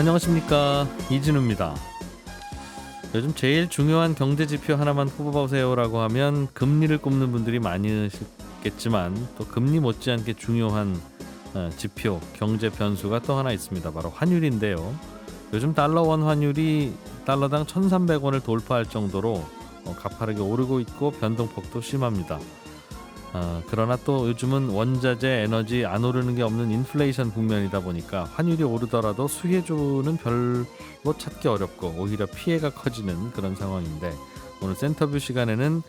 안녕하십니까, 이진우입니다. 요즘 제일 중요한 경제 지표 하나만 꼽아보세요라고 하면 금리를 꼽는 분들이 많으시겠지만 또 금리 못지않게 중요한 지표, 경제 변수가 또 하나 있습니다. 바로 환율인데요. 요즘 달러 원 환율이 달러당 1,300원을 돌파할 정도로 가파르게 오르고 있고 변동폭도 심합니다. 그러나 또 요즘은 원자재, 에너지 안 오르는 게 없는 인플레이션 국면이다 보니까 환율이 오르더라도 수혜주는 별로 찾기 어렵고 오히려 피해가 커지는 그런 상황인데, 오늘 센터뷰 시간에는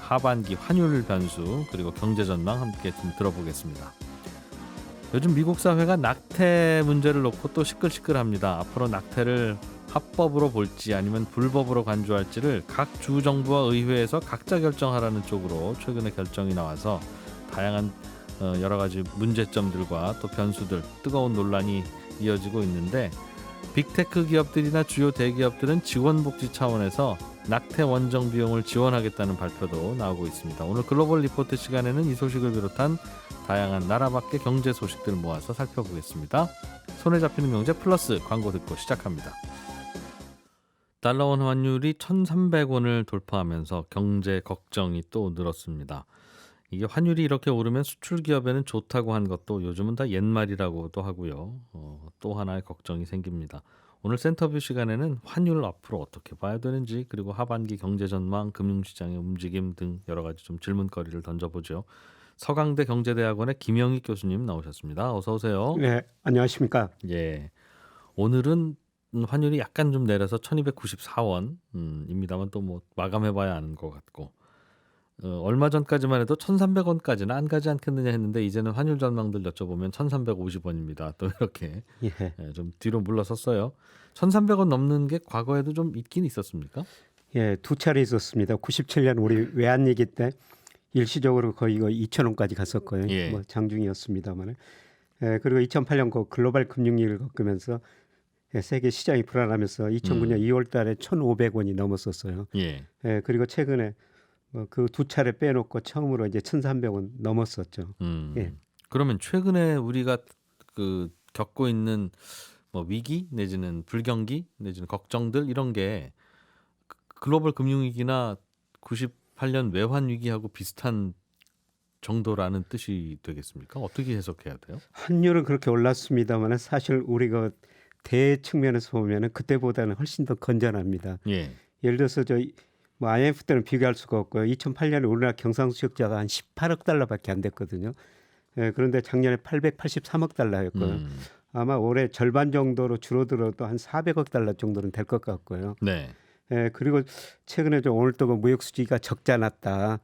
하반기 환율 변수 그리고 경제 전망 함께 좀 들어보겠습니다. 요즘 미국 사회가 낙태 문제를 놓고 또 시끌시끌합니다. 앞으로 낙태를 합법으로 볼지 아니면 불법으로 간주할지를 각 주 정부와 의회에서 각자 결정하라는 쪽으로 최근에 결정이 나와서 다양한 여러 가지 문제점들과 또 변수들, 뜨거운 논란이 이어지고 있는데, 빅테크 기업들이나 주요 대기업들은 지원복지 차원에서 낙태 원정 비용을 지원하겠다는 발표도 나오고 있습니다. 오늘 글로벌 리포트 시간에는 이 소식을 비롯한 다양한 나라 밖의 경제 소식들 모아서 살펴보겠습니다. 손에 잡히는 경제 플러스 광고 듣고 시작합니다. 달러원 환율이 1,300원을 돌파하면서 경제 걱정이 또 늘었습니다. 이게 환율이 이렇게 오르면 수출 기업에는 좋다고 한 것도 요즘은 다 옛말이라고도 하고요. 또 하나의 걱정이 생깁니다. 오늘 센터뷰 시간에는 환율을 앞으로 어떻게 봐야 되는지, 그리고 하반기 경제 전망, 금융시장의 움직임 등 여러 가지 좀 질문거리를 던져보죠. 서강대 경제대학원의 김영익 교수님 나오셨습니다. 어서 오세요. 네, 안녕하십니까. 예, 오늘은 환율이 약간 좀 내려서 1,294원입니다만 또 뭐 마감해봐야 아는 것 같고, 얼마 전까지만 해도 1,300원까지는 안 가지 않겠느냐 했는데 이제는 환율 전망들 여쭤보면 1,350원입니다. 또 이렇게 예, 좀 뒤로 물러섰어요. 1,300원 넘는 게 과거에도 좀 있긴 있었습니까? 예, 두 차례 있었습니다. 97년 우리 외환위기 때 일시적으로 거의 2,000원까지 갔었고요. 예. 뭐 장중이었습니다만, 그리고 2008년 그 글로벌 금융위기를 겪으면서 세계 시장이 불안하면서 2009년 2월달에 1,500원이 넘었었어요. 예. 그리고 최근에 그 두 차례 빼놓고 처음으로 이제 1,300원 넘었었죠. 예. 그러면 최근에 우리가 겪고 있는 뭐 위기 내지는 불경기 내지는 걱정들, 이런 게 글로벌 금융위기나 98년 외환 위기하고 비슷한 정도라는 뜻이 되겠습니까? 어떻게 해석해야 돼요? 환율은 그렇게 올랐습니다만 사실 우리가 대측면에서 보면은 그때보다는 훨씬 더 건전합니다. 예. 예를 들어서 뭐 IMF 때는 비교할 수가 없고요. 2008년에 우리나라 경상수지적자가 한 18억 달러밖에 안 됐거든요. 그런데 작년에 883억 달러였고요. 아마 올해 절반 정도로 줄어들어도 한 400억 달러 정도는 될 것 같고요. 네. 그리고 최근에 좀 오늘 또 무역 수지가 적자 났다.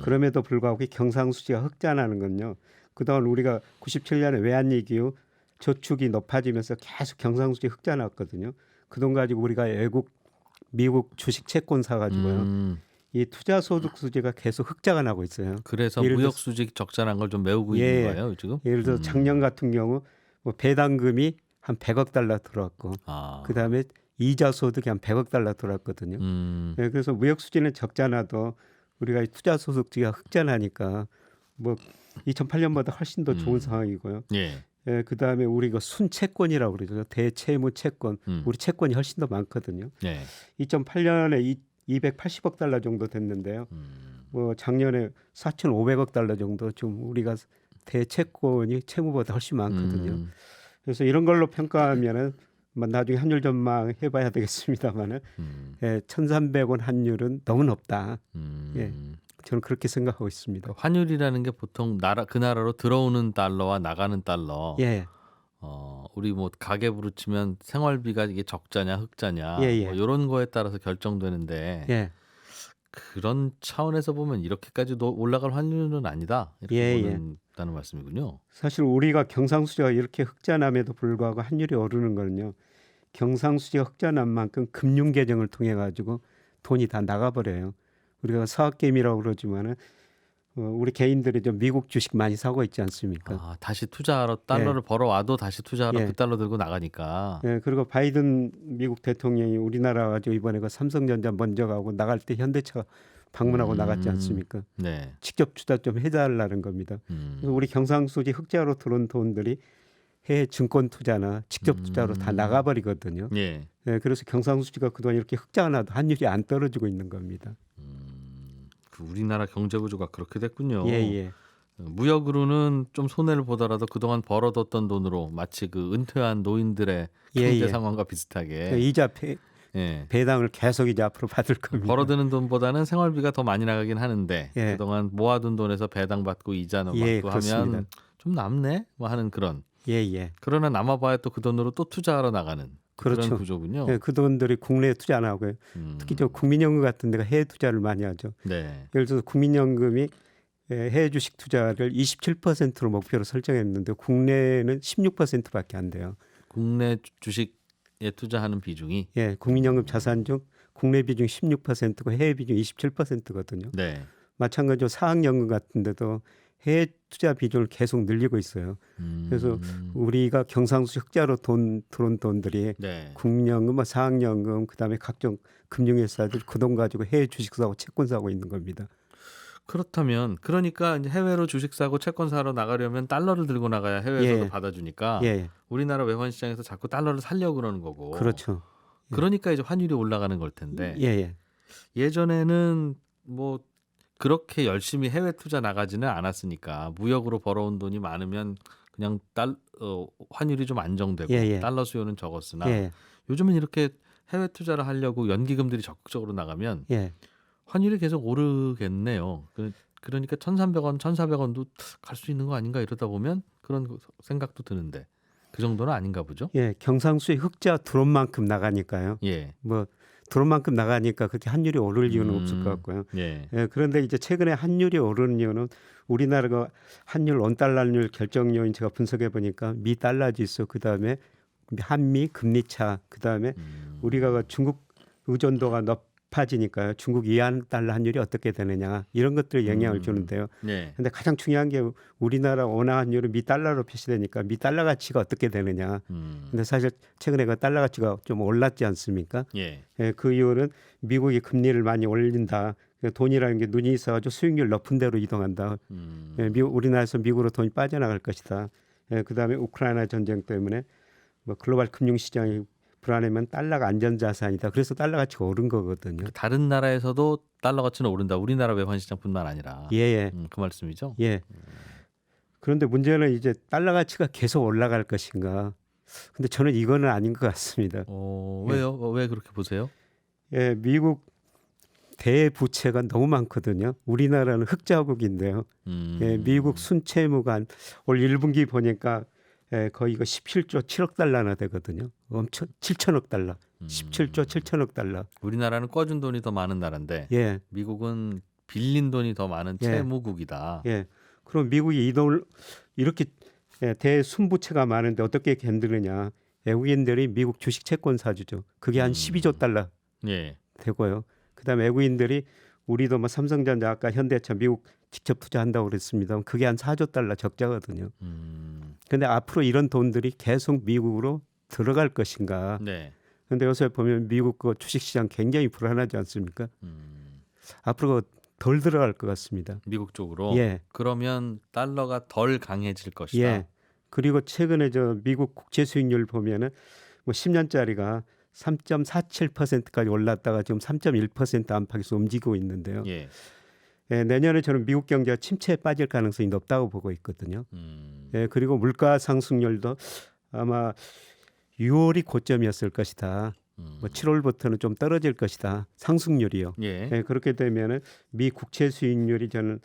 그럼에도 불구하고 경상수지가 흑자 나는 건요. 그동안 우리가 97년에 외환위기 후 저축이 높아지면서 계속 경상수지 흑자 났거든요. 그 돈 가지고 우리가 미국 주식 채권 사가지고요. 이 투자소득 수지가 계속 흑자가 나고 있어요. 그래서 무역 수직 적자란 걸 좀 메우고 있는 거예요, 지금? 예를 들어 작년 같은 경우 뭐 배당금이 한 100억 달러 들어왔고, 그다음에 이자 소득이 한 100억 달러 들어왔거든요. 그래서 무역 수지는 적자 나도 우리가 투자 소득지가 흑자 나니까 뭐 2008년보다 훨씬 더 좋은 상황이고요. 예. 그다음에 우리가 순채권이라고 그러죠. 대채무 채권. 우리 채권이 훨씬 더 많거든요. 네. 2008년에 280억 달러 정도 됐는데요. 뭐 작년에 4,500억 달러 정도 좀 우리가 대채권이 채무보다 훨씬 많거든요. 그래서 이런 걸로 평가하면은 뭐 나중에 환율 전망 해봐야 되겠습니다만은 1,300원 환율은 너무 높다. 예. 저는 그렇게 생각하고 있습니다. 환율이라는 게 보통 그 나라로 들어오는 달러와 나가는 달러. 예. 우리 뭐 가계부로 치면 생활비가 이게 적자냐 흑자냐 예, 예. 뭐 이런 거에 따라서 결정되는데, 예. 그런 차원에서 보면 이렇게까지 올라갈 환율은 아니다, 이렇게 예, 보는다는 말씀이군요. 사실 우리가 경상수지가 이렇게 흑자남에도 불구하고 환율이 오르는 거는요. 경상수지가 흑자난 만큼 금융계정을 통해 가지고 돈이 다 나가버려요. 우리가 사학개미라고 그러지만은 우리 개인들이 좀 미국 주식 많이 사고 있지 않습니까? 다시 투자하러 달러를 벌어와도 다시 투자하러 그 달러 들고 나가니까. 그리고 바이든 미국 대통령이 우리나라 가지고 이번에 그 삼성전자 먼저 가고 나갈 때 현대차 방문하고 나갔지 않습니까? 네. 직접 투자 좀 해달라는 겁니다. 그래서 우리 경상수지 흑자로 들어온 돈들이 해외 증권 투자나 직접 투자로 다 나가버리거든요. 예. 예, 그래서 경상수지가 그동안 이렇게 흑자가 나도 환율이 안 떨어지고 있는 겁니다. 그 우리나라 경제 구조가 그렇게 됐군요. 예, 예. 무역으로는 좀 손해를 보더라도 그동안 벌어뒀던 돈으로 마치 그 은퇴한 노인들의 예, 경제 예. 상황과 그 비슷하게 이자 예. 배당을 계속 이제 앞으로 받을 겁니다. 벌어드는 돈보다는 생활비가 더 많이 나가긴 하는데 예. 그동안 모아둔 돈에서 배당 받고 이자 받고 예, 하면 그렇습니다. 좀 남네 뭐 하는 그런. 예, 예. 그러나 남아봐야 또 그 돈으로 또 투자하러 나가는 그런 그렇죠. 구조군요. 예, 그 돈들이 국내에 투자 안 하고요. 특히 저 국민연금 같은 데가 해외 투자를 많이 하죠. 네. 예를 들어서 국민연금이 해외 주식 투자를 27%로 목표로 설정했는데 국내는 16%밖에 안 돼요. 국내 주식에 투자하는 비중이 예, 국민연금 자산 중 국내 비중 16%고 해외 비중 27%거든요. 네. 마찬가지로 사학연금 같은 데도 해외 투자 비중을 계속 늘리고 있어요. 그래서 우리가 경상수지 흑자로 들어온 돈들이 네. 국민연금, 뭐 사학연금, 그다음에 각종 금융회사들 그 돈 가지고 해외 주식 사고 채권 사고 있는 겁니다. 그렇다면 그러니까 이제 해외로 주식 사고 채권 사러 나가려면 달러를 들고 나가야 해외에서도 예. 받아주니까 예, 우리나라 외환 시장에서 자꾸 달러를 살려고 그러는 거고. 그렇죠. 그러니까 이제 환율이 올라가는 걸 텐데 예, 예. 예전에는 뭐 그렇게 열심히 해외 투자 나가지는 않았으니까 무역으로 벌어온 돈이 많으면 그냥 환율이 좀 안정되고 예, 예. 달러 수요는 적었으나 예, 요즘은 이렇게 해외 투자를 하려고 연기금들이 적극적으로 나가면 예. 환율이 계속 오르겠네요. 그러니까 1,300원, 1,400원도 갈 수 있는 거 아닌가 이러다 보면 그런 생각도 드는데 그 정도는 아닌가 보죠. 예, 경상수지 흑자 들어온 만큼 나가니까요. 예. 뭐 들어온 만큼 나가니까 그렇게 환율이 오를 이유는 없을 것 같고요. 예. 예, 그런데 이제 최근에 환율이 오르는 이유는 우리나라가 환율 원달러율 결정 요인 제가 분석해 보니까 미 달러 지수 그다음에 한미 금리 차 그다음에 우리가 중국 의존도가 높아지니까요. 중국 이안 달러 환율이 어떻게 되느냐 이런 것들이 영향을 주는데요. 예. 근데 가장 중요한 게 우리나라 원화 환율은 미 달러로 표시되니까 미 달러 가치가 어떻게 되느냐. 근데 사실 최근에 그 달러 가치가 좀 올랐지 않습니까? 예. 예, 그 이유는 미국이 금리를 많이 올린다. 돈이라는 게 눈이 있어가지고 수익률 높은 데로 이동한다. 예, 우리나라에서 미국으로 돈이 빠져나갈 것이다. 예, 그다음에 우크라이나 전쟁 때문에 뭐 글로벌 금융 시장이 불안하면 달러가 안전자산이다. 그래서 달러 가치가 오른 거거든요. 다른 나라에서도 달러 가치는 오른다. 우리나라 외환 시장뿐만 아니라. 예, 예, 그 말씀이죠. 예. 그런데 문제는 이제 달러 가치가 계속 올라갈 것인가. 근데 저는 이거는 아닌 것 같습니다. 왜요? 왜 그렇게 보세요? 예, 미국 대부채가 너무 많거든요. 우리나라는 흑자국인데요. 예, 미국 순채무가 올 1분기 보니까 거의 이거 17조 7억 달러나 되거든요. 엄청 7천억 달러. 17조 7천억 달러. 우리나라는 꿔준 돈이 더 많은 나라인데 예. 미국은 빌린 돈이 더 많은 예. 채무국이다. 예. 그럼 미국이 이 돈을 이렇게 대순부채가 많은데 어떻게 견디느냐. 외국인들이 미국 주식 채권 사주죠. 그게 한 12조 달러 예. 되고요. 그다음에 외국인들이 우리도 뭐 삼성전자 아까 현대차 미국 직접 투자한다고 그랬습니다. 그게 한 4조 달러 적자거든요. 근데 앞으로 이런 돈들이 계속 미국으로 들어갈 것인가? 네. 근데 요새 보면 미국 그 주식시장 굉장히 불안하지 않습니까? 앞으로 덜 들어갈 것 같습니다. 미국 쪽으로. 예. 그러면 달러가 덜 강해질 것이다. 예. 그리고 최근에 저 미국 국채 수익률 보면은 뭐 10년짜리가 3.47%까지 올랐다가 지금 3.1% 안팎에서 움직이고 있는데요. 예. 예, 내년에 저는 미국 경제가 침체에 빠질 가능성이 높다고 보고 있거든요. 예, 그리고 물가 상승률도 아마 6월이 고점이었을 것이다. 뭐 7월부터는 좀 떨어질 것이다. 상승률이요. 예. 예, 그렇게 되면은 미 국채 수익률이 저는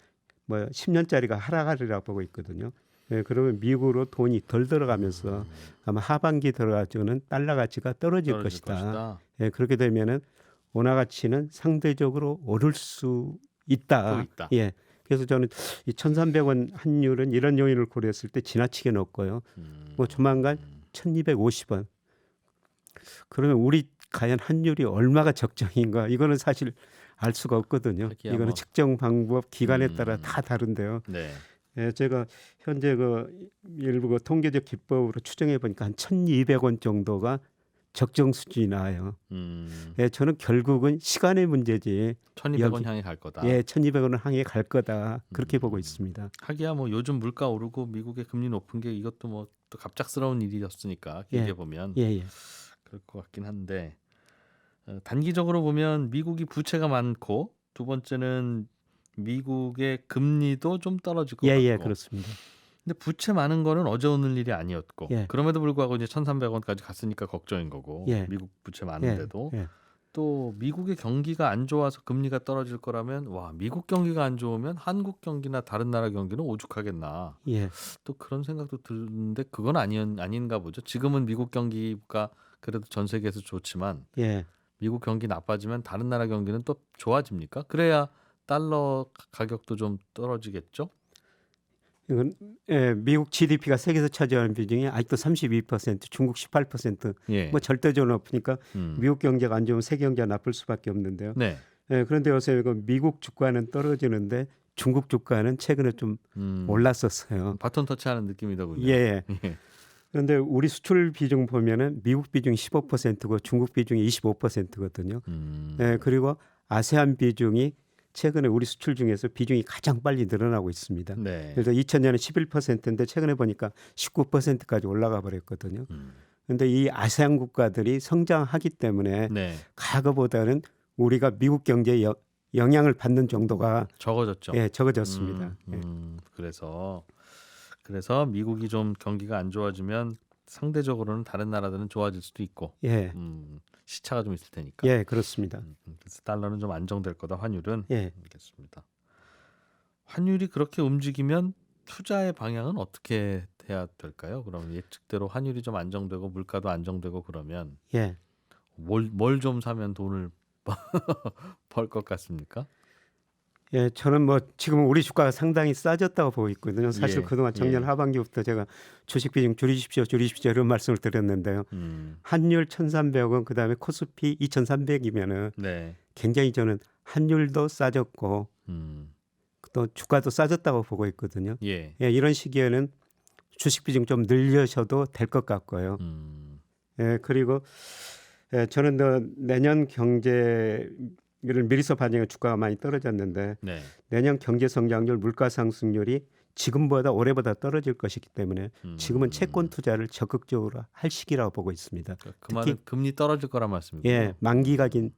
뭐 10년짜리가 하락하리라고 보고 있거든요. 예, 그러면 미국으로 돈이 덜 들어가면서 아마 하반기 들어가지고는 달러 가치가 떨어질 것이다. 예, 그렇게 되면은 원화 가치는 상대적으로 오를 수 있다. 또 있다. 예. 그래서 저는 이 1,300원 환율은 이런 요인을 고려했을 때 지나치게 높고요. 뭐 조만간 1,250원. 그러면 우리 과연 환율이 얼마가 적정인가? 이거는 사실 알 수가 없거든요. 이거는 뭐. 측정 방법, 기간에 따라 다 다른데요. 네. 예, 제가 현재 그 일부 그 통계적 기법으로 추정해 보니까 한 1,200원 정도가 적정 수준이 나와요. 예, 저는 결국은 시간의 문제지. 1,200원 향해 갈 거다. 예, 1,200원을 향해 갈 거다. 그렇게 보고 있습니다. 하기야 뭐 요즘 물가 오르고 미국의 금리 높은 게 이것도 뭐 또 갑작스러운 일이었으니까 길게 예. 보면 예, 예. 그럴 것 같긴 한데 단기적으로 보면 미국이 부채가 많고 두 번째는 미국의 금리도 좀 떨어질 것 예, 예, 같고 그렇습니다. 근데 부채 많은 거는 어제 오늘 일이 아니었고 예. 그럼에도 불구하고 이제 1,300원까지 갔으니까 걱정인 거고 예. 미국 부채 예. 많은데도 예. 또 미국의 경기가 안 좋아서 금리가 떨어질 거라면 와 미국 경기가 안 좋으면 한국 경기나 다른 나라 경기는 오죽하겠나 예. 또 그런 생각도 드는데 그건 아닌가 보죠. 지금은 미국 경기가 그래도 전 세계에서 좋지만 예. 미국 경기 나빠지면 다른 나라 경기는 또 좋아집니까? 그래야 달러 가격도 좀 떨어지겠죠? 이건 미국 GDP가 세계에서 차지하는 비중이 아직도 32%, 중국 18%. 예. 뭐 절대적으로 높으니까 음. 미국 경제가 안 좋으면 세계 경제가 나쁠 수밖에 없는데요. 네. 그런데 요새 이거 미국 주가는 떨어지는데 중국 주가는 최근에 좀 올랐었어요. 바톤 터치하는 느낌이더군요. 예. 예. 그런데 우리 수출 비중 보면은 미국 비중이 15%고 중국 비중이 25%거든요. 그리고 아세안 비중이 최근에 우리 수출 중에서 비중이 가장 빨리 늘어나고 있습니다. 네. 그래서 2000년에 11%인데 최근에 보니까 19%까지 올라가 버렸거든요. 그런데 이 아세안 국가들이 성장하기 때문에 네. 과거보다는 우리가 미국 경제에 영향을 받는 정도가 적어졌죠. 예, 적어졌습니다. 그래서 미국이 좀 경기가 안 좋아지면 상대적으로는 다른 나라들은 좋아질 수도 있고 예, 시차가 좀 있을 테니까. 예, 그렇습니다. 그래서 달러는 좀 안정될 거다. 환율은. 예. 알겠습니다. 환율이 그렇게 움직이면 투자의 방향은 어떻게 해야 될까요? 그럼 예측대로 환율이 좀 안정되고 물가도 안정되고 그러면 예. 뭘 좀 사면 돈을 벌 것 같습니까? 예, 저는 뭐 지금 우리 주가가 상당히 싸졌다고 보고 있거든요. 사실 예, 그동안 작년 예. 하반기부터 제가 주식 비중 줄이십시오 이런 말씀을 드렸는데요. 환율 1,300원 그다음에 코스피 2,300이면은 네. 굉장히 저는 환율도 싸졌고 또 주가도 싸졌다고 보고 있거든요. 예. 예, 이런 시기에는 주식 비중 좀 늘려셔도 될 것 같고요. 예, 그리고 저는 내년 경제를 미리서 반영해 주가가 많이 떨어졌는데 네. 내년 경제 성장률, 물가 상승률이 지금보다 올해보다 떨어질 것이기 때문에 지금은 채권 투자를 적극적으로 할 시기라고 보고 있습니다. 그 말은 금리 떨어질 거란 말씀이군요. 예, 만기가 긴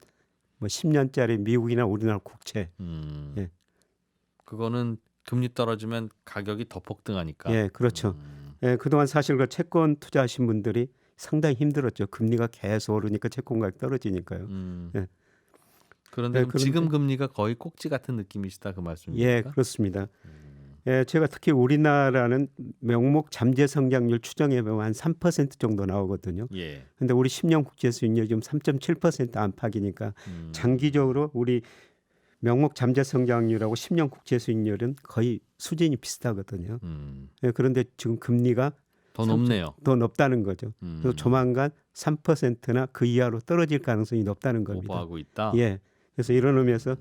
뭐 10년짜리 미국이나 우리나라 국채. 예. 그거는 금리 떨어지면 가격이 더 폭등하니까. 예, 그렇죠. 예, 그동안 사실 그 채권 투자하신 분들이 상당히 힘들었죠. 금리가 계속 오르니까 채권 가격 떨어지니까요. 그런데 예. 네, 그럼 그런데- 지금 금리가 거의 꼭지 같은 느낌이시다 그 말씀입니까? 예, 그렇습니다. 예, 제가 특히 우리나라는 명목 잠재 성장률 추정해 보면 한 3% 정도 나오거든요. 예. 근데 우리 10년 국제 수익률이 지금 3.7% 안팎이니까 장기적으로 우리 명목 잠재 성장률하고 10년 국제 수익률은 거의 수준이 비슷하거든요. 예, 그런데 지금 금리가 더 높네요. 더 높다는 거죠. 그래서 조만간 3%나 그 이하로 떨어질 가능성이 높다는 겁니다. 오버하고 있다. 예. 그래서 이런 의미에서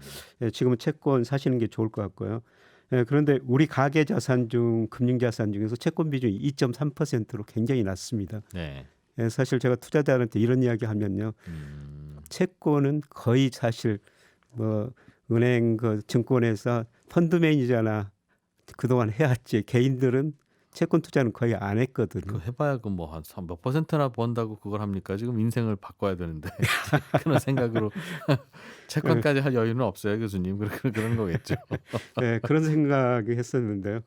지금은 채권 사시는 게 좋을 것 같고요. 예, 그런데 우리 가계 자산 중 금융 자산 중에서 채권 비중이 2.3%로 굉장히 낮습니다. 네. 예, 사실 제가 투자자한테 이런 이야기 하면요. 채권은 거의 사실 뭐 은행 그 증권에서 펀드 매니저나 그동안 해왔지 개인들은 채권 투자는 거의 안 했거든요. 그 해봐야 그 뭐 한 몇 퍼센트나 번다고 그걸 합니까? 지금 인생을 바꿔야 되는데 그런 생각으로 채권까지 할 여유는 없어요, 교수님. 그런 거겠죠. 예, 그런 생각이 했었는데요.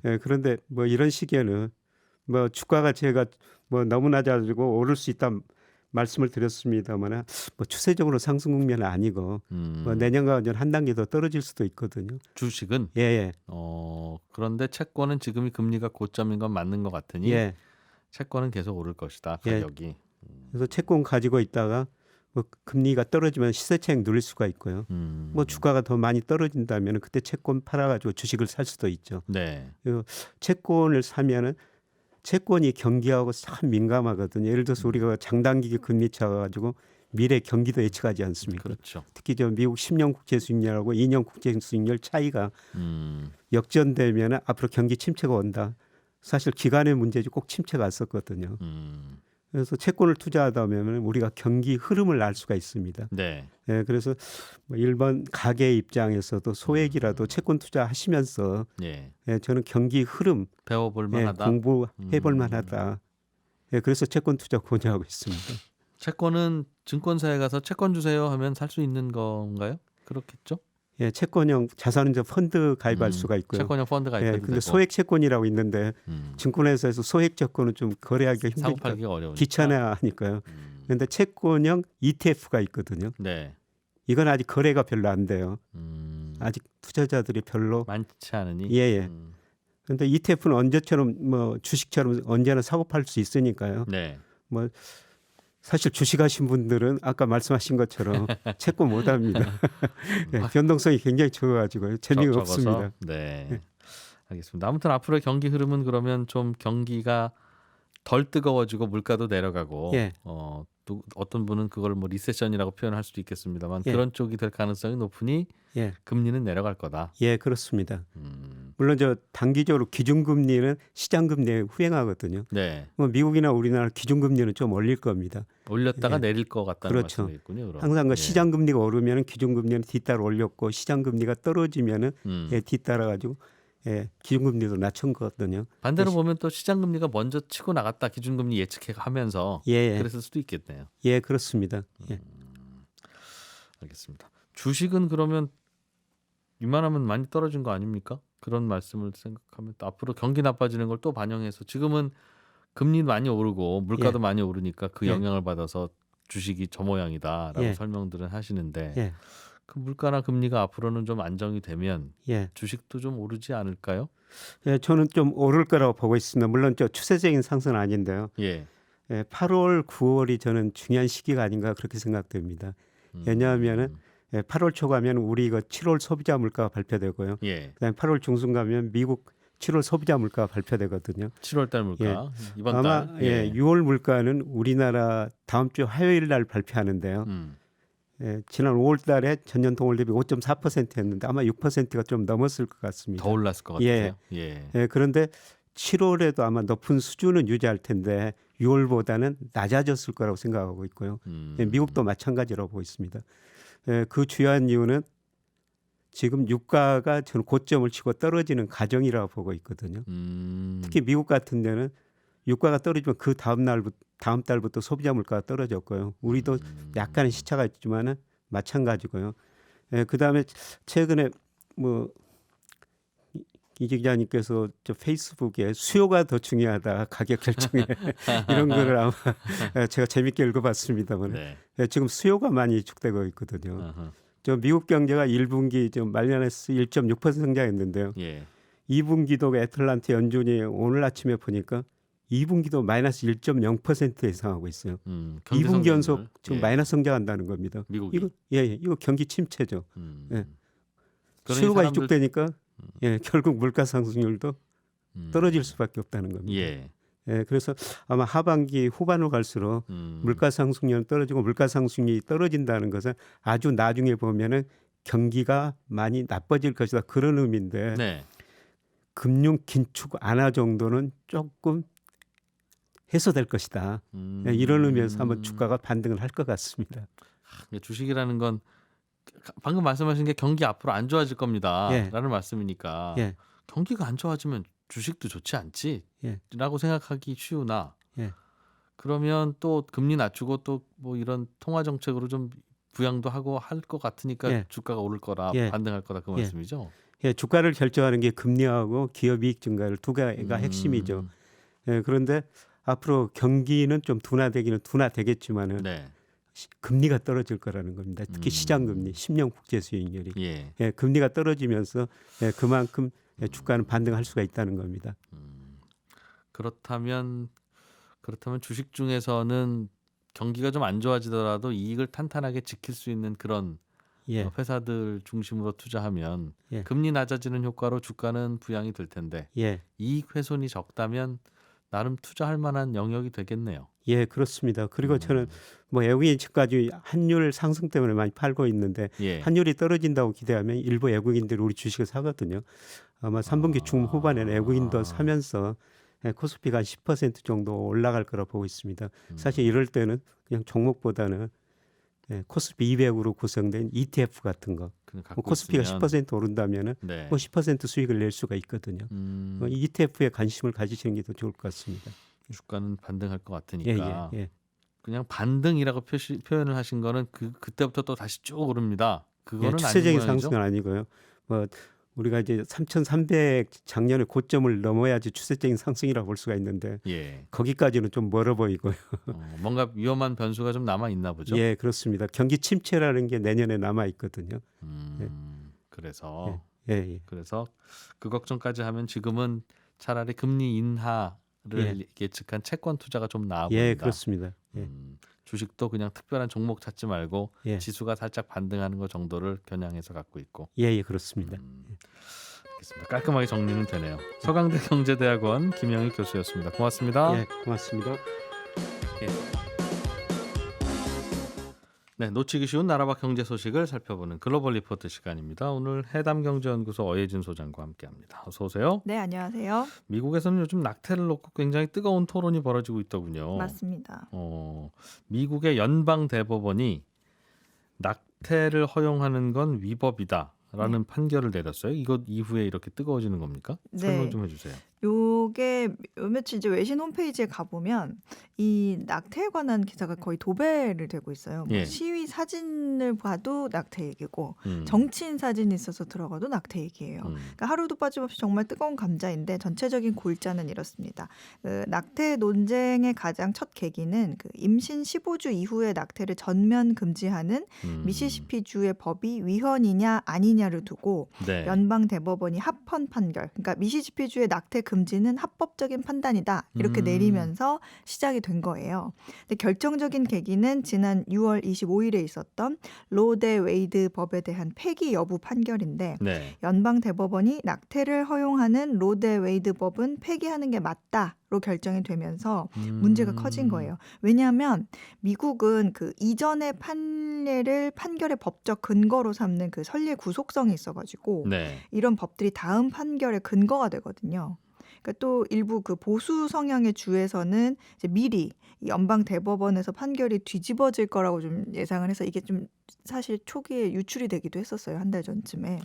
예, 그런데 뭐 이런 시기에는 뭐 주가가 제가 뭐 너무 낮아지고 오를 수 있다 말씀을 드렸습니다만 뭐 추세적으로 상승 국면은 아니고 뭐 내년과 한 단계 더 떨어질 수도 있거든요. 주식은 예, 예. 그런데 채권은 지금이 금리가 고점인 건 맞는 것 같으니 예. 채권은 계속 오를 것이다. 예. 가격이. 그래서 채권 가지고 있다가 뭐 금리가 떨어지면 시세 차익 누릴 수가 있고요. 뭐 주가가 더 많이 떨어진다면 그때 채권 팔아가지고 주식을 살 수도 있죠. 네. 그리고 채권을 사면은 채권이 경기하고 참 민감하거든요. 예를 들어서 우리가 장단기 금리 차가지고 미래 경기도 예측하지 않습니까? 그렇죠. 특히 저 미국 10년 국제 수익률하고 2년 국제 수익률 차이가 역전되면 앞으로 경기 침체가 온다. 사실 기간의 문제지 꼭 침체가 왔었거든요. 그래서 채권을 투자하다 보면 우리가 경기 흐름을 알 수가 있습니다. 네. 예, 그래서 뭐 일반 가게 입장에서도 소액이라도 채권 투자하시면서 예. 예, 저는 경기 흐름 배워볼 예, 만하다. 공부해볼 만하다. 예, 그래서 채권 투자 권유하고 있습니다. 채권은 증권사에 가서 채권 주세요 하면 살 수 있는 건가요? 그렇겠죠? 예, 채권형 자산운용 펀드 가입할 수가 있고요. 채권형 펀드 가입해도 예, 근데 되고. 소액 채권이라고 있는데 증권회사에서 소액 채권은 좀 거래하기가 사고 힘드니까 팔기가 어려우니까. 귀찮아하니까요. 그런데 채권형 ETF가 있거든요. 네. 이건 아직 거래가 별로 안 돼요. 아직 투자자들이 별로 많지 않으니. 예예. 그런데 ETF는 언제처럼 뭐 주식처럼 언제나 사고 팔 수 있으니까요. 네. 뭐 사실 주식하신 분들은 아까 말씀하신 것처럼 채권 못합니다. 예, 변동성이 굉장히 적어가지고요. 재미가 적어서? 없습니다. 네. 알겠습니다. 아무튼 앞으로의 경기 흐름은 그러면 좀 경기가 덜 뜨거워지고 물가도 내려가고 예. 또 어떤 분은 그걸 뭐 리세션이라고 표현할 수도 있겠습니다만 예. 그런 쪽이 될 가능성이 높으니 예, 금리는 내려갈 거다. 예, 그렇습니다. 물론 저 단기적으로 기준금리는 시장금리에 후행하거든요. 네. 뭐 미국이나 우리나라 기준금리는 좀 올릴 겁니다. 올렸다가 예. 내릴 것 같다는 그렇죠. 말씀이겠군요. 그럼. 항상 그 예. 시장금리가 오르면 기준금리는 뒤따라 올렸고 시장금리가 떨어지면은 음. 예, 뒤따라 가지고 예, 기준금리도 낮춘 거거든요. 반대로 보면 또 시장금리가 먼저 치고 나갔다 기준금리 예측하면서 예, 그랬을 수도 있겠네요. 예, 그렇습니다. 예. 알겠습니다. 주식은 그러면 이만하면 많이 떨어진 거 아닙니까? 그런 말씀을 생각하면 또 앞으로 경기 나빠지는 걸 또 반영해서 지금은 금리 많이 오르고 물가도 예. 많이 오르니까 그 예. 영향을 받아서 주식이 저 모양이다라고 예. 설명들은 하시는데 예, 그 물가나 금리가 앞으로는 좀 안정이 되면 예. 주식도 좀 오르지 않을까요? 예, 저는 좀 오를 거라고 보고 있습니다. 물론 저 추세적인 상승은 아닌데요. 예. 예, 8월, 9월이 저는 중요한 시기가 아닌가 그렇게 생각됩니다. 왜냐하면은 8월 초 가면 우리 이거 7월 소비자 물가가 발표되고요. 예. 그다음에 8월 중순 가면 미국 7월 소비자 물가가 발표되거든요. 7월 달 물가 이번 아마 달. 예, 6월 물가는 우리나라 다음 주 화요일 날 발표하는데요. 예, 지난 5월 달에 전년 동월 대비 5.4%였는데 아마 6%가 좀 넘었을 것 같습니다. 더 올랐을 것 같아요. 예. 예. 예, 그런데 7월에도 아마 높은 수준은 유지할 텐데 6월보다는 낮아졌을 거라고 생각하고 있고요. 예, 미국도 마찬가지라고 보고 있습니다. 예, 그 주요한 이유는 지금 유가가 저는 고점을 치고 떨어지는 과정이라고 보고 있거든요. 특히 미국 같은 데는 유가가 떨어지면 그 다음 달부터 소비자 물가가 떨어졌고요. 우리도 약간의 시차가 있지만은 마찬가지고요. 예, 그다음에 최근에 뭐 이 기자님께서 저 페이스북에 수요가 더 중요하다 가격 결정에 이런 거를 아마 제가 재밌게 읽어봤습니다만 네. 예, 지금 수요가 많이 위축되고 있거든요. 아하. 저 미국 경제가 1분기 좀 말년에서 1.6% 성장했는데요. 예. 2분기도 애틀란타 연준이 오늘 아침에 보니까 2분기도 마이너스 1.0% 예상하고 있어요. 경제 2분기 연속 성장률. 지금 예. 마이너스 성장한다는 겁니다. 미국이. 이거 이거 경기 침체죠. 예. 그러니 수요가 사람들- 위축되니까 예, 결국 물가 상승률도 떨어질 수밖에 없다는 겁니다. 예. 예, 그래서 아마 하반기 후반으로 갈수록 물가 상승률은 떨어지고 물가 상승률이 떨어진다는 것은 아주 나중에 보면은 경기가 많이 나빠질 것이다 그런 의미인데 네. 금융 긴축 완화 정도는 조금 해소될 것이다. 예, 이런 의미에서 한번 주가가 반등을 할 것 같습니다. 주식이라는 건 방금 말씀하신 게 경기 앞으로 안 좋아질 겁니다. 예. 라는 말씀이니까 예, 경기가 안 좋아지면 주식도 좋지 않지? 예. 라고 생각하기 쉬우나 예. 그러면 또 금리 낮추고 또 뭐 이런 통화 정책으로 좀 부양도 하고 할 것 같으니까 예. 주가가 오를 거라 예. 반등할 거다 그 예. 말씀이죠. 예, 주가를 결정하는 게 금리하고 기업 이익 증가율 두 개가 핵심이죠. 예, 그런데 앞으로 경기는 좀 둔화되겠지만은 네. 금리가 떨어질 거라는 겁니다. 특히 시장금리, 10년 국제 수익률이 예. 예, 금리가 떨어지면서 예, 그만큼 예, 주가는 반등할 수가 있다는 겁니다. 그렇다면 주식 중에서는 경기가 좀 안 좋아지더라도 이익을 탄탄하게 지킬 수 있는 그런 예, 회사들 중심으로 투자하면 예. 금리 낮아지는 효과로 주가는 부양이 될 텐데 예, 이익 훼손이 적다면 나름 투자할 만한 영역이 되겠네요. 예, 그렇습니다. 그리고 저는 뭐 외국인 측까지 환율 상승 때문에 많이 팔고 있는데 예. 환율이 떨어진다고 기대하면 일부 외국인들이 우리 주식을 사거든요. 아마 3분기 중후반에는 외국인도 사면서 예, 코스피가 한 10% 정도 올라갈 거라 보고 있습니다. 사실 이럴 때는 그냥 종목보다는 코스피 200으로 구성된 ETF 같은 거, 갖고 코스피가 있으면 10% 오른다면은 네. 10% 수익을 낼 수가 있거든요. ETF에 관심을 가지시는 게 더 좋을 것 같습니다. 주가는 반등할 것 예, 같으니까 예, 예. 그냥 반등이라고 표현을 하신 거는 그때부터 또 다시 쭉 오릅니다. 예, 그거는 추세적인 아닌 모양이죠? 상승은 아니고요. 뭐 우리가 이제 3,300 작년에 고점을 넘어야지 추세적인 상승이라고 볼 수가 있는데 예. 거기까지는 좀 멀어 보이고요. 뭔가 위험한 변수가 좀 남아 있나 보죠. 예, 그렇습니다. 경기 침체라는 게 내년에 남아 있거든요. 그래서 예, 예. 그래서 그 걱정까지 하면 지금은 차라리 금리 인하를 예측한 채권 투자가 좀 나아 보인다. 예, 그렇습니다. 예, 주식도 그냥 특별한 종목 찾지 말고 예. 지수가 살짝 반등하는 것 정도를 겨냥해서 갖고 있고. 예, 예, 그렇습니다. 알겠습니다. 깔끔하게 정리는 되네요. 서강대 경제대학원 김영희 교수였습니다. 고맙습니다. 예, 고맙습니다. 네, 놓치기 쉬운 나라 밖 경제 소식을 살펴보는 글로벌 리포트 시간입니다. 오늘 해담경제연구소 어예진 소장과 함께합니다. 어서 오세요. 네, 안녕하세요. 미국에서는 요즘 낙태를 놓고 굉장히 뜨거운 토론이 벌어지고 있더군요. 맞습니다. 미국의 연방 대법원이 낙태를 허용하는 건 위법이다라는 판결을 내렸어요. 이것 이후에 이렇게 뜨거워지는 겁니까? 설명 좀 해주세요. 요게 요 며칠 이제 외신 홈페이지에 가보면 이 낙태에 관한 기사가 거의 도배를 되고 있어요. 뭐 예. 시위 사진을 봐도 낙태 얘기고 음. 정치인 사진이 있어서 들어가도 낙태 얘기예요. 그러니까 하루도 빠짐없이 정말 뜨거운 감자인데 전체적인 골자는 이렇습니다. 그 낙태 논쟁의 가장 첫 계기는 그 임신 15주 이후에 낙태를 전면 금지하는 미시시피주의 법이 위헌이냐 아니냐를 두고 네. 연방 대법원이 합헌 판결, 그러니까 미시시피주의 낙태 금지는 합법적인 판단이다 이렇게 내리면서 시작이 된 거예요. 근데 결정적인 계기는 지난 6월 25일에 있었던 로 대 웨이드 법에 대한 폐기 여부 판결인데 네. 연방 대법원이 낙태를 허용하는 로 대 웨이드 법은 폐기하는 게 맞다로 결정이 되면서 문제가 커진 거예요. 왜냐하면 미국은 그 이전의 판결의 법적 근거로 삼는 그 선례 구속성이 있어가지고 네. 이런 법들이 다음 판결의 근거가 되거든요. 그러니까 또 일부 그 보수 성향의 주에서는 이제 미리 이 연방 대법원에서 판결이 뒤집어질 거라고 좀 예상을 해서 이게 좀 사실 초기에 유출이 되기도 했었어요. 한 달 전쯤에.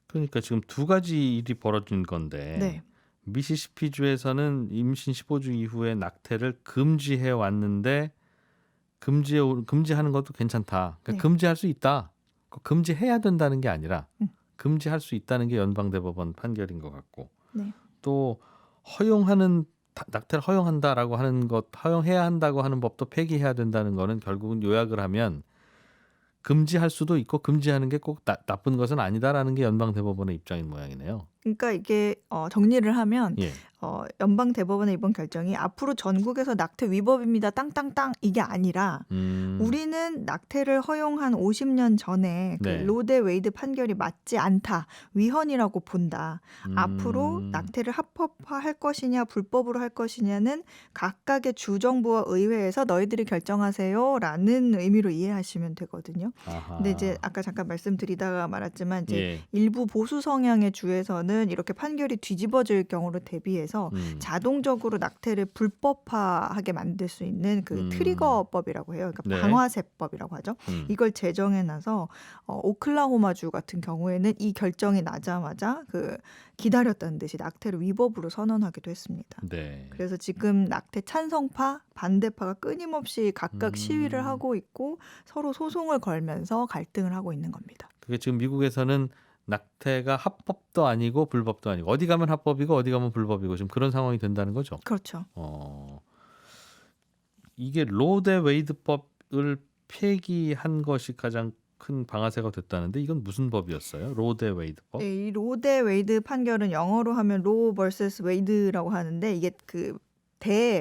그러니까 지금 두 가지 일이 벌어진 건데 네. 미시시피주에서는 임신 15주 이후에 낙태를 금지해 왔는데 금지하는 것도 괜찮다. 그러니까 네. 금지할 수 있다. 금지해야 된다는 게 아니라 금지할 수 있다는 게 연방대법원 판결인 것 같고 네. 또 낙태를 허용한다라고 하는 것, 허용해야 한다고 하는 법도 폐기해야 된다는 거는 결국은 요약을 하면 금지할 수도 있고 금지하는 게 꼭 나쁜 것은 아니다라는 게 연방대법원의 입장인 모양이네요. 그러니까 이게 정리를 하면 예. 연방 대법원의 이번 결정이 앞으로 전국에서 낙태 위법입니다. 땅땅땅 이게 아니라 우리는 낙태를 허용한 50년 전에 그 네. 로 대 웨이드 판결이 맞지 않다. 위헌이라고 본다. 앞으로 낙태를 합법화할 것이냐 불법으로 할 것이냐는 각각의 주정부와 의회에서 너희들이 결정하세요라는 의미로 이해하시면 되거든요. 아하. 근데 이제 아까 잠깐 말씀드리다가 말았지만 이제 예. 일부 보수 성향의 주에서는 이렇게 판결이 뒤집어질 경우를 대비해서 자동적으로 낙태를 불법화하게 만들 수 있는 그 트리거법이라고 해요. 그러니까 네. 방화세법이라고 하죠. 이걸 제정해놔서 오클라호마주 같은 경우에는 이 결정이 나자마자 그 기다렸다는 듯이 낙태를 위법으로 선언하기도 했습니다. 네. 그래서 지금 낙태 찬성파, 반대파가 끊임없이 각각 시위를 하고 있고 서로 소송을 걸면서 갈등을 하고 있는 겁니다. 그게 지금 미국에서는 낙태가 합법도 아니고 불법도 아니고 어디 가면 합법이고 어디 가면 불법이고 지금 그런 상황이 된다는 거죠. 그렇죠. 이게 로 대 웨이드법을 폐기한 것이 가장 큰 방아쇠가 됐다는데 이건 무슨 법이었어요? 로 대 웨이드법? 네, 이 로 대 웨이드 판결은 영어로 하면 로 vs 웨이드라고 하는데 이게 그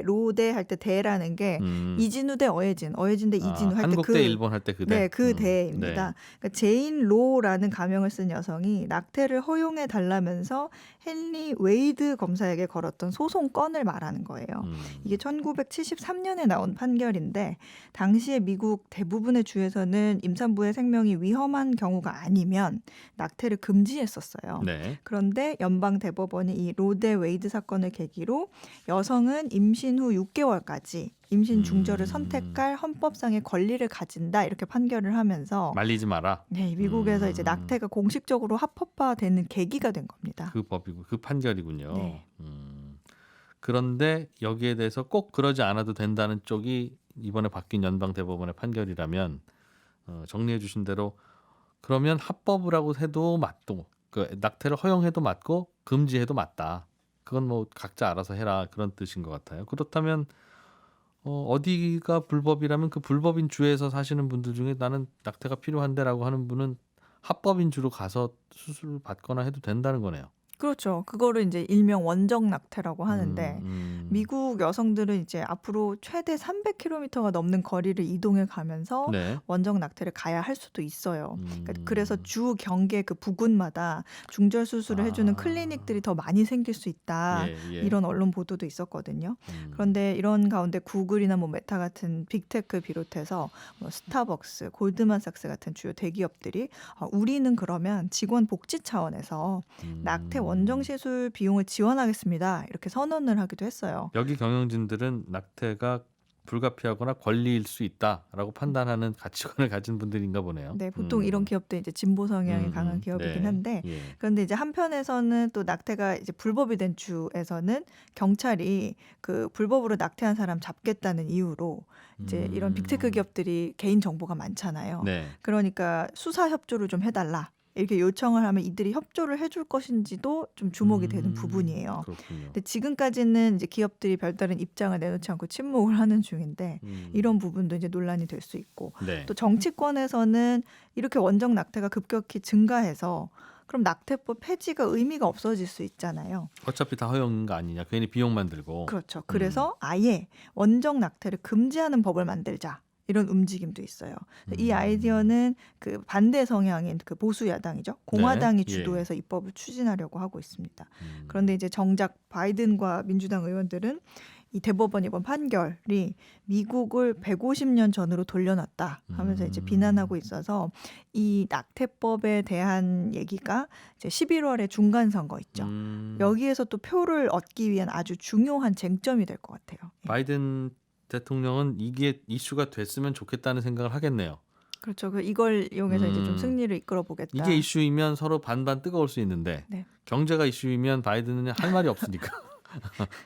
로대 할 때 대라는 게 이진우 대 어예진 대 이진우 할 때 한국 대 일본 할 때 그 대. 네, 그 대입니다. 네. 그러니까 제인 로라는 가명을 쓴 여성이 낙태를 허용해 달라면서 헨리 웨이드 검사에게 걸었던 소송 건을 말하는 거예요. 이게 1973년에 나온 판결인데 당시에 미국 대부분의 주에서는 임산부의 생명이 위험한 경우가 아니면 낙태를 금지했었어요. 네. 그런데 연방 대법원이 이 로데 웨이드 사건을 계기로 여성은 임신 후 6개월까지 임신 중절을 선택할 헌법상의 권리를 가진다 이렇게 판결을 하면서 말리지 마라. 네, 미국에서 이제 낙태가 공식적으로 합법화되는 계기가 된 겁니다. 그 법이고 그 판결이군요. 네. 그런데 여기에 대해서 꼭 그러지 않아도 된다는 쪽이 이번에 바뀐 연방 대법원의 판결이라면 정리해 주신 대로 그러면 합법을 하고 해도 맞고 그 낙태를 허용해도 맞고 금지해도 맞다. 그건 뭐 각자 알아서 해라 그런 뜻인 것 같아요. 그렇다면 어디가 불법이라면 그 불법인 주에서 사시는 분들 중에 나는 낙태가 필요한데라고 하는 분은 합법인 주로 가서 수술을 받거나 해도 된다는 거네요. 그렇죠. 그거를 이제 일명 원정 낙태라고 하는데 미국 여성들은 이제 앞으로 최대 300km가 넘는 거리를 이동해 가면서 네. 원정 낙태를 가야 할 수도 있어요. 그래서 주 경계 그 부근마다 중절 수술을 해주는 클리닉들이 더 많이 생길 수 있다. 예. 이런 언론 보도도 있었거든요. 그런데 이런 가운데 구글이나 뭐 메타 같은 빅테크 비롯해서 뭐 스타벅스, 골드만삭스 같은 주요 대기업들이 우리는 그러면 직원 복지 차원에서 낙태 원정 시술 비용을 지원하겠습니다. 이렇게 선언을 하기도 했어요. 여기 경영진들은 낙태가 불가피하거나 권리일 수 있다라고 판단하는 가치관을 가진 분들인가 보네요. 네, 보통 이런 기업들 이제 진보 성향이 강한 기업이긴 네. 한데 예. 그런데 이제 한편에서는 또 낙태가 이제 불법이 된 주에서는 경찰이 그 불법으로 낙태한 사람 잡겠다는 이유로 이제 이런 빅테크 기업들이 개인 정보가 많잖아요. 네. 그러니까 수사 협조를 좀 해달라. 이렇게 요청을 하면 이들이 협조를 해줄 것인지도 좀 주목이 되는 부분이에요. 그렇군요. 근데 지금까지는 이제 기업들이 별다른 입장을 내놓지 않고 침묵을 하는 중인데 이런 부분도 이제 논란이 될 수 있고 네. 또 정치권에서는 이렇게 원정 낙태가 급격히 증가해서 그럼 낙태법 폐지가 의미가 없어질 수 있잖아요. 어차피 다 허용인 거 아니냐. 괜히 비용만 들고. 그렇죠. 그래서 아예 원정 낙태를 금지하는 법을 만들자. 이런 움직임도 있어요. 이 아이디어는 그 반대 성향인 그 보수 야당이죠. 공화당이 네. 주도해서 이 법을 추진하려고 하고 있습니다. 그런데 이제 정작 바이든과 민주당 의원들은 이 대법원 이번 판결이 미국을 150년 전으로 돌려놨다 하면서 이제 비난하고 있어서 이 낙태법에 대한 얘기가 이제 11월에 중간 선거 있죠. 여기에서 또 표를 얻기 위한 아주 중요한 쟁점이 될 것 같아요. 예. 바이든 대통령은 이게 이슈가 됐으면 좋겠다는 생각을 하겠네요. 그렇죠. 이걸 이용해서 이제 좀 승리를 이끌어 보겠다. 이게 이슈이면 서로 반반 뜨거울 수 있는데 네. 경제가 이슈이면 바이든은 할 말이 없으니까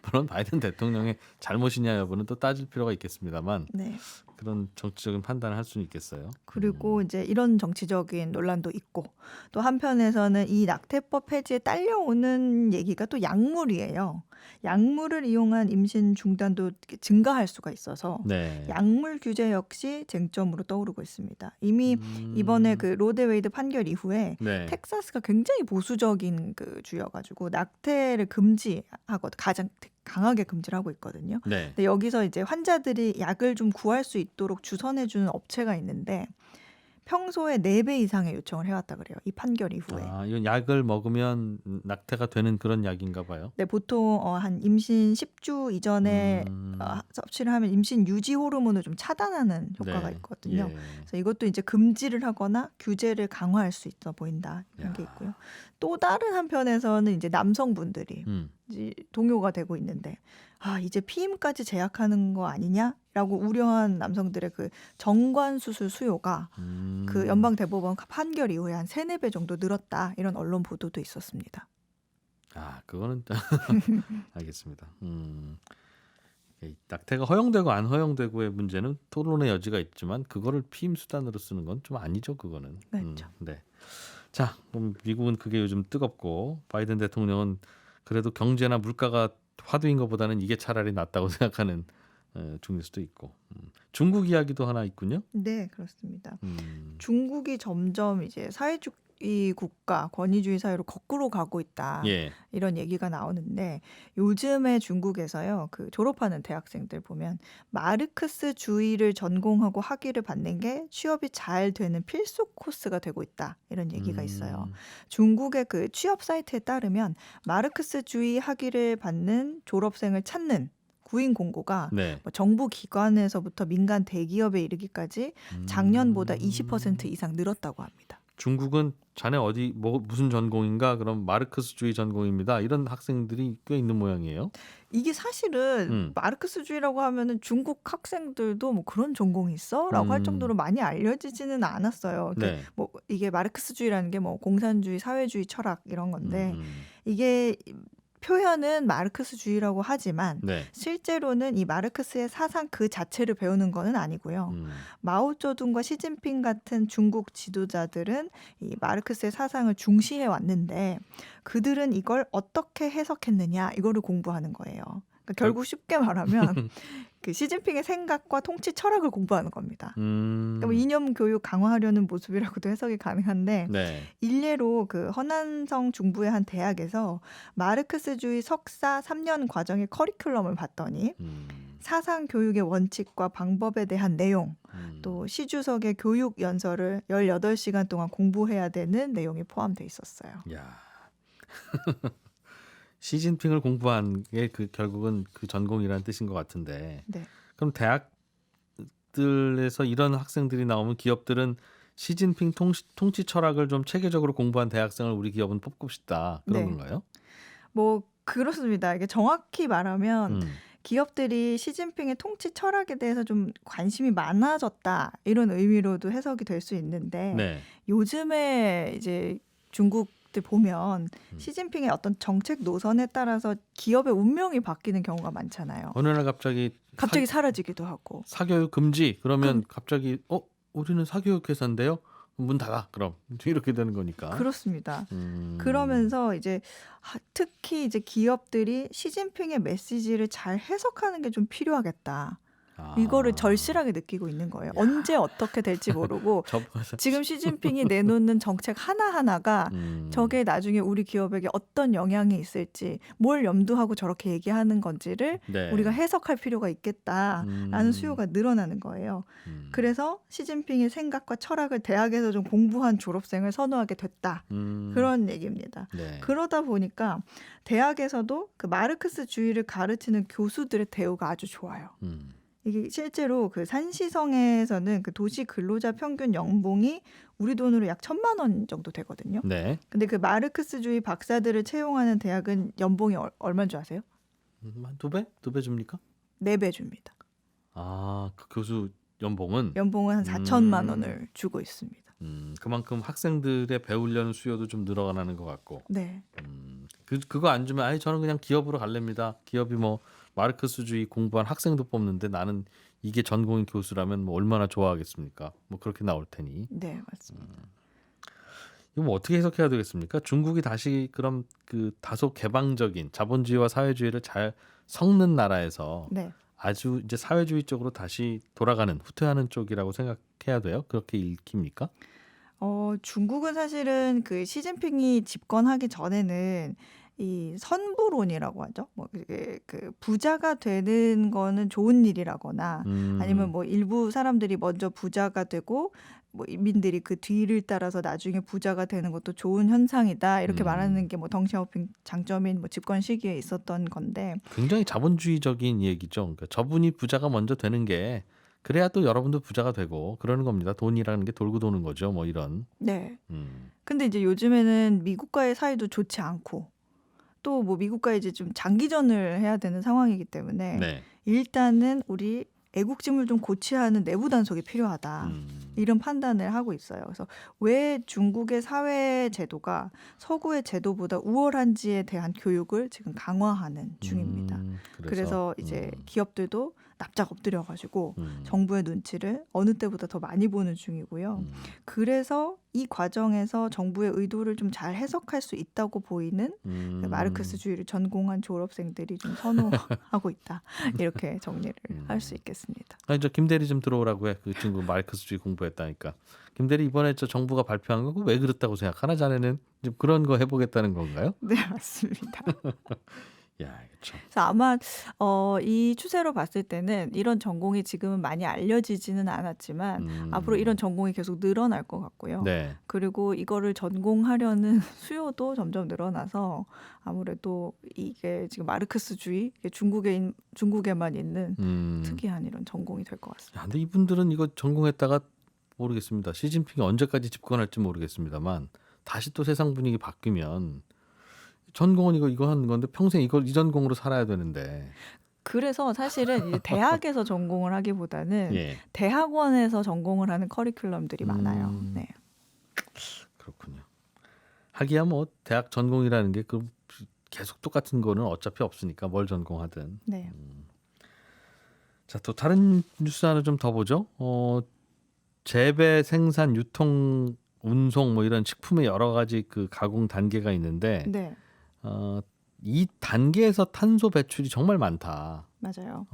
물론 바이든 대통령의 잘못이냐 여부는 또 따질 필요가 있겠습니다만 네. 그런 정치적인 판단을 할 수는 있겠어요. 그리고 이제 이런 정치적인 논란도 있고 또 한편에서는 이 낙태법 폐지에 딸려오는 얘기가 또 약물이에요. 약물을 이용한 임신 중단도 증가할 수가 있어서 네. 약물 규제 역시 쟁점으로 떠오르고 있습니다. 이미 이번에 그 로데 웨이드 판결 이후에 네. 텍사스가 굉장히 보수적인 그 주여가지고 낙태를 금지하고 가장 강하게 금지를 하고 있거든요. 네. 근데 여기서 이제 환자들이 약을 좀 구할 수 있도록 주선해주는 업체가 있는데 평소에 4배 이상의 요청을 해왔다 그래요. 이 판결 이후에. 이건 약을 먹으면 낙태가 되는 그런 약인가 봐요. 네, 보통 한 임신 10주 이전에 섭취를 하면 임신 유지 호르몬을 좀 차단하는 효과가 네. 있거든요. 예. 그래서 이것도 이제 금지를 하거나 규제를 강화할 수 있어 보인다 이런 게 있고요. 또 다른 한편에서는 이제 남성분들이 이제 동요가 되고 있는데 이제 피임까지 제약하는 거 아니냐라고 우려한 남성들의 그 정관 수술 수요가 그 연방 대법원 판결 이후에 한 3-4배 정도 늘었다 이런 언론 보도도 있었습니다. 그거는 알겠습니다. 낙태가 허용되고 안 허용되고의 문제는 토론의 여지가 있지만 그거를 피임 수단으로 쓰는 건 좀 아니죠, 그거는. 그렇죠. 네. 자, 그럼 미국은 그게 요즘 뜨겁고 바이든 대통령은 그래도 경제나 물가가 화두인 것보다는 이게 차라리 낫다고 생각하는 중일 수도 있고. 중국 이야기도 하나 있군요. 네, 그렇습니다. 중국이 점점 이제 사회주의 권위주의 국가, 권위주의 사회로 거꾸로 가고 있다. 예. 이런 얘기가 나오는데 요즘에 중국에서요. 그 졸업하는 대학생들 보면 마르크스주의를 전공하고 학위를 받는 게 취업이 잘 되는 필수 코스가 되고 있다. 이런 얘기가 있어요. 중국의 그 취업 사이트에 따르면 마르크스주의 학위를 받는 졸업생을 찾는 구인 공고가 네. 뭐 정부 기관에서부터 민간 대기업에 이르기까지 작년보다 20% 이상 늘었다고 합니다. 중국은 자네 어디 뭐 무슨 전공인가? 그럼 마르크스주의 전공입니다. 이런 학생들이 꽤 있는 모양이에요. 이게 사실은 마르크스주의라고 하면은 중국 학생들도 뭐 그런 전공이 있어라고 할 정도로 많이 알려지지는 않았어요. 네. 뭐 이게 마르크스주의라는 게 뭐 공산주의, 사회주의 철학 이런 건데 이게 표현은 마르크스주의라고 하지만 네. 실제로는 이 마르크스의 사상 그 자체를 배우는 것은 아니고요. 마오쩌둥과 시진핑 같은 중국 지도자들은 이 마르크스의 사상을 중시해 왔는데 그들은 이걸 어떻게 해석했느냐 이거를 공부하는 거예요. 그러니까 결국 쉽게 말하면 그 시진핑의 생각과 통치 철학을 공부하는 겁니다. 그러니까 뭐 이념 교육 강화하려는 모습이라고도 해석이 가능한데 네. 일례로 그 허난성 중부의 한 대학에서 마르크스주의 석사 3년 과정의 커리큘럼을 봤더니 사상 교육의 원칙과 방법에 대한 내용 또 시주석의 교육 연설을 18시간 동안 공부해야 되는 내용이 포함돼 있었어요. 야. 시진핑을 공부한 게 그 결국은 그 전공이라는 뜻인 것 같은데. 네. 그럼 대학들에서 이런 학생들이 나오면 기업들은 시진핑 통치 철학을 좀 체계적으로 공부한 대학생을 우리 기업은 뽑고 싶다. 그런 네. 건가요? 뭐 그렇습니다. 이게 정확히 말하면 기업들이 시진핑의 통치 철학에 대해서 좀 관심이 많아졌다. 이런 의미로도 해석이 될 수 있는데 네. 요즘에 이제 중국들 보면 시진핑의 어떤 정책 노선에 따라서 기업의 운명이 바뀌는 경우가 많잖아요. 어느 날 갑자기 사라지기도 하고. 사교육 금지 그러면 갑자기 우리는 사교육 회사인데요. 문 닫아 그럼 이렇게 되는 거니까. 그렇습니다. 그러면서 이제 특히 이제 기업들이 시진핑의 메시지를 잘 해석하는 게 좀 필요하겠다. 이거를 절실하게 느끼고 있는 거예요. 언제 어떻게 될지 모르고 지금 시진핑이 내놓는 정책 하나하나가 저게 나중에 우리 기업에게 어떤 영향이 있을지 뭘 염두하고 저렇게 얘기하는 건지를 네. 우리가 해석할 필요가 있겠다라는 수요가 늘어나는 거예요. 그래서 시진핑의 생각과 철학을 대학에서 좀 공부한 졸업생을 선호하게 됐다. 그런 얘기입니다. 네. 그러다 보니까 대학에서도 그 마르크스주의를 가르치는 교수들의 대우가 아주 좋아요. 이게 실제로 그 산시성에서는 그 도시 근로자 평균 연봉이 우리 돈으로 약 1,000만 원 정도 되거든요. 네. 근데 그 마르크스주의 박사들을 채용하는 대학은 연봉이 얼마인 줄 아세요? 한 2배? 2배 줍니까? 4배 줍니다. 그 교수 연봉은 한 4천만 원을 주고 있습니다. 그만큼 학생들의 배우려는 수요도 좀 늘어나는 것 같고. 네. 그거 안 주면 저는 그냥 기업으로 갈랍니다. 기업이 뭐 마르크스주의 공부한 학생도 뽑는데 나는 이게 전공인 교수라면 뭐 얼마나 좋아하겠습니까? 뭐 그렇게 나올 테니. 네, 맞습니다. 이거 뭐 어떻게 해석해야 되겠습니까? 중국이 다시 그럼 그 다소 개방적인 자본주의와 사회주의를 잘 섞는 나라에서 네. 아주 이제 사회주의 쪽으로 다시 돌아가는 후퇴하는 쪽이라고 생각해야 돼요? 그렇게 읽힙니까? 중국은 사실은 그 시진핑이 집권하기 전에는 이 선부론이라고 하죠. 뭐 그 부자가 되는 거는 좋은 일이라거나 아니면 뭐 일부 사람들이 먼저 부자가 되고 뭐 인민들이 그 뒤를 따라서 나중에 부자가 되는 것도 좋은 현상이다. 이렇게 말하는 게 뭐 덩샤오핑 장점인 뭐 집권 시기에 있었던 건데 굉장히 자본주의적인 얘기죠. 그러니까 저분이 부자가 먼저 되는 게 그래야 또 여러분도 부자가 되고 그러는 겁니다. 돈이라는 게 돌고 도는 거죠. 뭐 이런. 네. 근데 이제 요즘에는 미국과의 사이도 좋지 않고 또 뭐 미국과 이제 좀 장기전을 해야 되는 상황이기 때문에 네. 일단은 우리 애국심을 좀 고취해야 하는 내부 단속이 필요하다. 이런 판단을 하고 있어요. 그래서 왜 중국의 사회 제도가 서구의 제도보다 우월한지에 대한 교육을 지금 강화하는 중입니다. 그래서 이제 기업들도 납작 엎드려가지고 음. 정부의 눈치를 어느 때보다 더 많이 보는 중이고요. 그래서 이 과정에서 정부의 의도를 좀 잘 해석할 수 있다고 보이는 마르크스주의를 전공한 졸업생들이 좀 선호하고 있다. 이렇게 정리를 할 수 있겠습니다. 아니 저 김대리 좀 들어오라고 해. 그 친구 마르크스주의 공부했다니까. 김대리 이번에 저 정부가 발표한 거 왜 그렇다고 생각하나 자네는 좀 그런 거 해보겠다는 건가요? 네, 맞습니다. 야, 그렇죠. 그래서 아마 이 추세로 봤을 때는 이런 전공이 지금은 많이 알려지지는 않았지만 앞으로 이런 전공이 계속 늘어날 것 같고요. 네. 그리고 이거를 전공하려는 수요도 점점 늘어나서 아무래도 이게 지금 마르크스주의, 이게 중국에만 있는 특이한 이런 전공이 될 것 같습니다. 야, 근데 이분들은 이거 전공했다가 모르겠습니다. 시진핑이 언제까지 집권할지 모르겠습니다만 다시 또 세상 분위기 바뀌면 전공은 이거 하는 건데 평생 이 전공으로 살아야 되는데. 그래서 사실은 이제 대학에서 전공을 하기보다는 예. 대학원에서 전공을 하는 커리큘럼들이 많아요. 네. 그렇군요. 하기야 뭐 대학 전공이라는 게 그 계속 똑같은 거는 어차피 없으니까 뭘 전공하든. 네. 자, 또 다른 뉴스 하나 좀 더 보죠. 재배, 생산, 유통, 운송 뭐 이런 식품의 여러 가지 그 가공 단계가 있는데 네. 이 단계에서 탄소 배출이 정말 많다. 맞아요.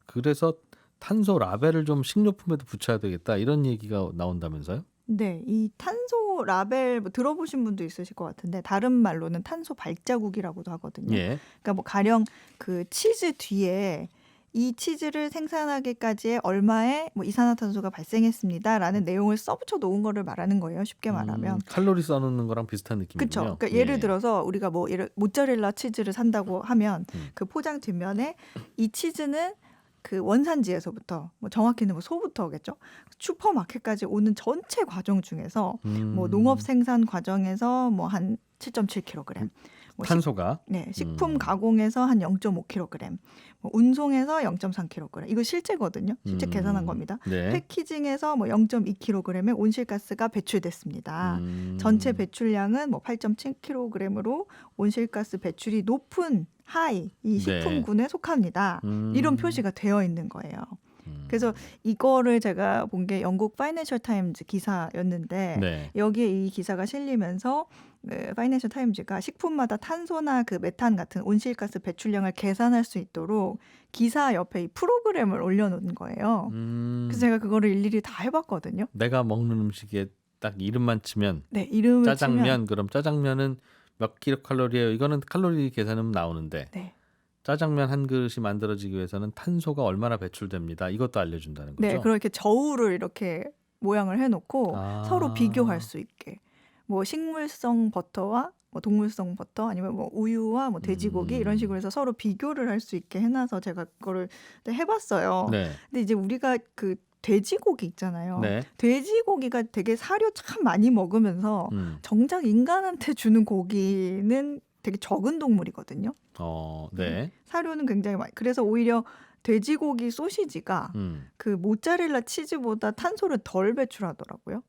그래서 탄소 라벨을 좀 식료품에도 붙여야 되겠다 이런 얘기가 나온다면서요? 네, 이 탄소 라벨 뭐 들어보신 분도 있으실 것 같은데 다른 말로는 탄소 발자국이라고도 하거든요. 예. 그러니까 뭐 가령 그 치즈 뒤에 이 치즈를 생산하기까지의 얼마의 뭐 이산화탄소가 발생했습니다라는 내용을 써붙여 놓은 거를 말하는 거예요. 쉽게 말하면. 칼로리 써놓는 거랑 비슷한 느낌이군요. 그렇죠. 그러니까 예를 들어서 우리가 뭐 모짜렐라 치즈를 산다고 하면 그 포장 뒷면에 이 치즈는 그 원산지에서부터 뭐 정확히는 뭐 소부터겠죠. 슈퍼마켓까지 오는 전체 과정 중에서 뭐 농업 생산 과정에서 뭐 한 7.7kg, 뭐 탄소가 식품 가공에서 한 0.5kg, 뭐 운송에서 0.3kg. 이거 실제거든요. 실제 계산한 겁니다. 네. 패키징에서 뭐 0.2kg의 온실가스가 배출됐습니다. 전체 배출량은 뭐 8.7kg으로 온실가스 배출이 높은 하이 이 식품군에 속합니다. 이런 표시가 되어 있는 거예요. 그래서 이거를 제가 본 게 영국 파이낸셜 타임즈 기사였는데 여기에 이 기사가 실리면서 파이낸셜 타임즈가 식품마다 탄소나 그 메탄 같은 온실가스 배출량을 계산할 수 있도록 기사 옆에 이 프로그램을 올려놓은 거예요. 그래서 제가 그거를 일일이 다 해봤거든요. 내가 먹는 음식에 딱 이름만 치면 이름을 짜장면 치면, 그럼 짜장면은 몇 킬로칼로리예요. 이거는 칼로리 계산은 나오는데 짜장면 한 그릇이 만들어지기 위해서는 탄소가 얼마나 배출됩니다. 이것도 알려준다는 거죠. 네, 그렇게 저울을 이렇게 모양을 해놓고 서로 비교할 수 있게. 뭐 식물성 버터와 뭐 동물성 버터 아니면 뭐 우유와 뭐 돼지고기 이런 식으로 해서 서로 비교를 할 수 있게 해놔서 제가 그거를 해봤어요. 근데 이제 우리가 그 돼지고기 있잖아요. 돼지고기가 되게 사료 참 많이 먹으면서 정작 인간한테 주는 고기는 되게 적은 동물이거든요. 사료는 굉장히 많이. 그래서 오히려 돼지고기 소시지가 그 모짜렐라 치즈보다 탄소를 덜 배출하더라고요.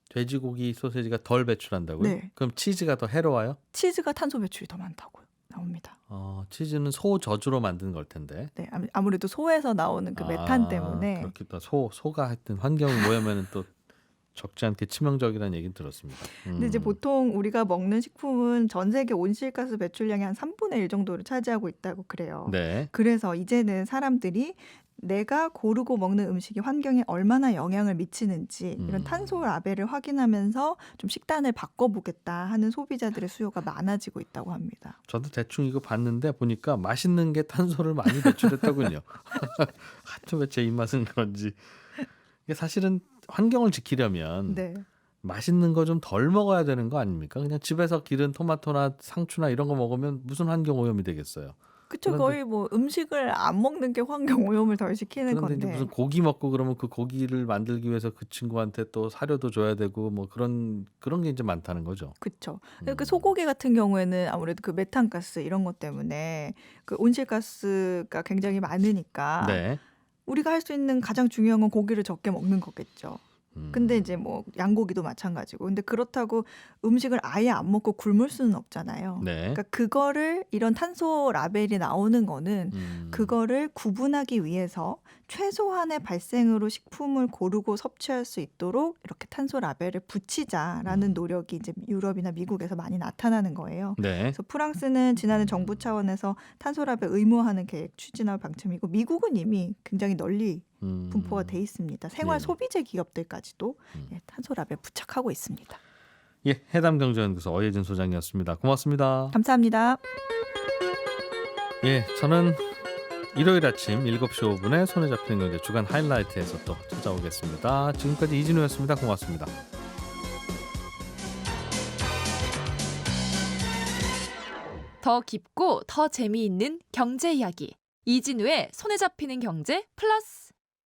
돼지고기 소시지가 덜 배출한다고요? 그럼 치즈가 더 해로워요? 치즈가 탄소 배출이 더 많다고요. 나옵니다. 치즈는 소 젖으로 만든 걸 텐데. 네, 아무래도 소에서 나오는 그 메탄 때문에. 그렇겠다. 소가 하여튼 환경을 오염하면 또 적지 않게 치명적이라는 얘기는 들었습니다. 근데 이제 보통 우리가 먹는 식품은 전 세계 온실가스 배출량의 한 3분의 1 정도를 차지하고 있다고 그래요. 그래서 이제는 사람들이 내가 고르고 먹는 음식이 환경에 얼마나 영향을 미치는지 이런 탄소 라벨을 확인하면서 좀 식단을 바꿔보겠다 하는 소비자들의 수요가 많아지고 있다고 합니다. 저도 대충 이거 봤는데 보니까 맛있는 게 탄소를 많이 배출했더군요. 하여튼 왜 제 입맛은 그런지. 이게 사실은 환경을 지키려면 맛있는 거 좀 덜 먹어야 되는 거 아닙니까? 그냥 집에서 기른 토마토나 상추나 이런 거 먹으면 무슨 환경 오염이 되겠어요. 그렇죠. 거의 뭐 음식을 안 먹는 게 환경 오염을 덜 시키는 그런데 건데. 이제 무슨 고기 먹고 그러면 그 고기를 만들기 위해서 그 친구한테 또 사료도 줘야 되고 뭐 그런 게 이제 많다는 거죠. 그렇죠. 그 소고기 같은 경우에는 아무래도 그 메탄가스 이런 것 때문에 그 온실가스가 굉장히 많으니까 우리가 할 수 있는 가장 중요한 건 고기를 적게 먹는 거겠죠. 근데 이제 뭐 양고기도 마찬가지고. 근데 그렇다고 음식을 아예 안 먹고 굶을 수는 없잖아요. 네. 그러니까 그거를 이런 탄소 라벨이 나오는 거는 그거를 구분하기 위해서 최소한의 발생으로 식품을 고르고 섭취할 수 있도록 이렇게 탄소 라벨을 붙이자라는 노력이 이제 유럽이나 미국에서 많이 나타나는 거예요. 네. 그래서 프랑스는 지난해 정부 차원에서 탄소 라벨 의무화하는 계획 추진할 방침이고 미국은 이미 굉장히 널리 분포가 돼 있습니다. 생활 네. 소비재 기업들까지도 탄소 라벨 부착하고 있습니다. 예, 해담경제연구소 어예진 소장이었습니다. 고맙습니다. 감사합니다. 예, 저는 일요일 아침 7시 5분에 손에 잡히는 경제 주간 하이라이트에서 또 찾아오겠습니다. 지금까지 이진우였습니다. 고맙습니다. 더 깊고 더 재미있는 경제 이야기. 이진우의 손에 잡히는 경제 플러스.